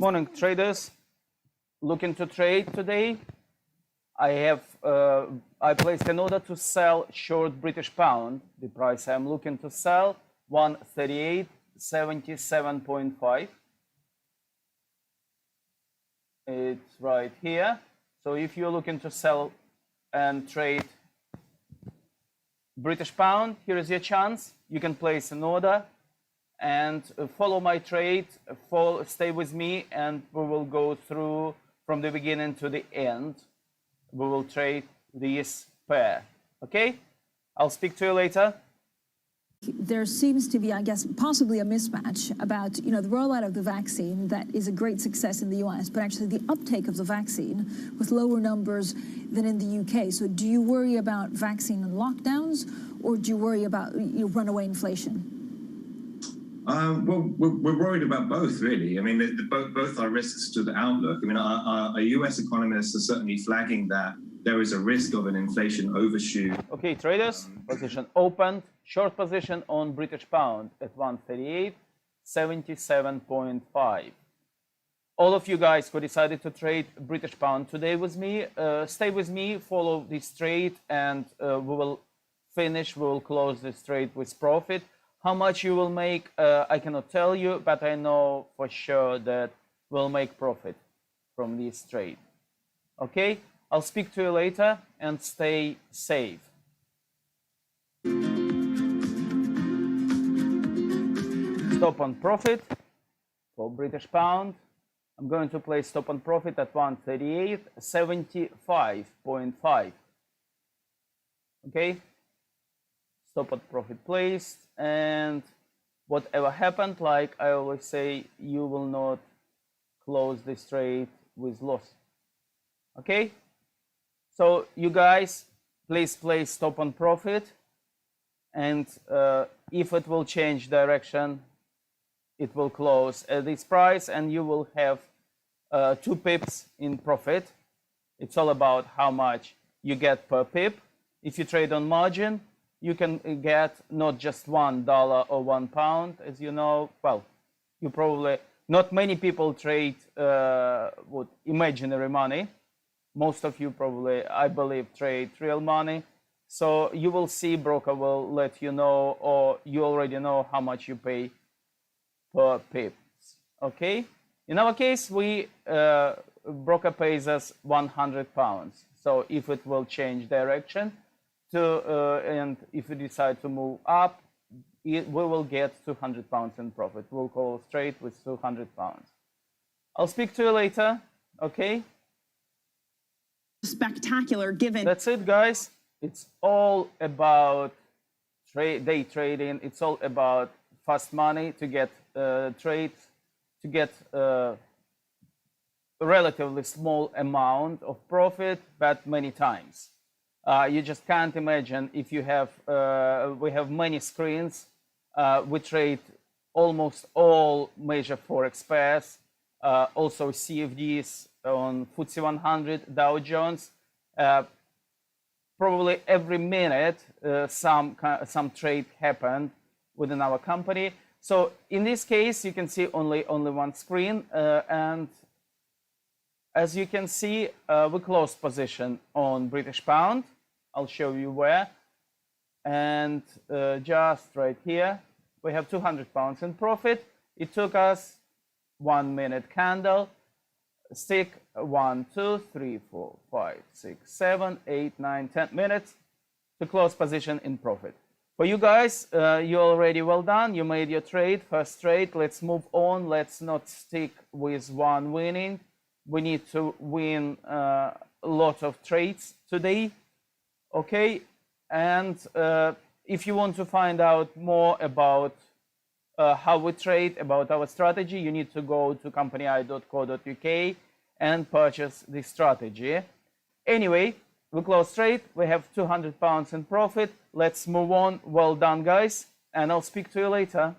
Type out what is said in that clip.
Morning traders, looking to trade today. I placed an order to sell short British pound. The price I'm looking to sell 138.77.5. It's right here. So if you're looking to sell and trade British pound, here is your chance. You can place an order and follow my trade, stay with me, and we will go through from the beginning to the end. We will trade this pair. Okay? I'll speak to you later. There seems to be, I guess, possibly a mismatch about, the rollout of the vaccine that is a great success in the US, but actually the uptake of the vaccine with lower numbers than in the UK. So do you worry about vaccine and lockdowns, or do you worry about runaway inflation? Well, we're worried about both, really. I mean, both are risks to the outlook. I mean, our US economists are certainly flagging that there is a risk of an inflation overshoot. Okay, traders, position opened. Short position on British pound at 138.77.5. All of you guys who decided to trade British pound today with me, stay with me, follow this trade, and we will close this trade with profit. How much you will make, I cannot tell you, but I know for sure that we'll make profit from this trade. Okay, I'll speak to you later and stay safe. Stop on profit for British pound. I'm going to place stop on profit at 138.75.5. Okay, stop on profit placed. And whatever happened, like I always say, you will not close this trade with loss. Okay? So you guys, please place stop on profit. And if it will change direction, it will close at this price and you will have 2 pips in profit. It's all about how much you get per pip. If you trade on margin, you can get not just $1 or £1, as you know. Well, you probably, not many people trade imaginary money. Most of you probably, I believe, trade real money. So you will see, broker will let you know, or you already know how much you pay per pips. Okay? In our case, broker pays us £100. So if it will change direction, and if we decide to move up, we will get £200 in profit. We'll call straight with £200. I'll speak to you later. Okay? Spectacular, given. That's it, guys. It's all about day trading. It's all about fast money to get trades, to get a relatively small amount of profit, but many times. You just can't imagine if you have, we have many screens. We trade almost all major Forex pairs, also CFDs on FTSE 100, Dow Jones. Probably every minute some trade happened within our company. So in this case, you can see only one screen. And as you can see, we closed position on British pound. I'll show you where. And just right here, we have £200 in profit. It took us 1 minute candle. Stick 1, 2, 3, 4, 5, 6, 7, 8, 9, 10 minutes to close position in profit. For you guys, you're already well done. You made your trade, first trade. Let's move on. Let's not stick with one winning. We need to win a lot of trades today. Okay, and if you want to find out more about how we trade, about our strategy, you need to go to company.co.uk and purchase this strategy. Anyway, we close trade. We have £200 in profit. Let's move on. Well done, guys, and I'll speak to you later.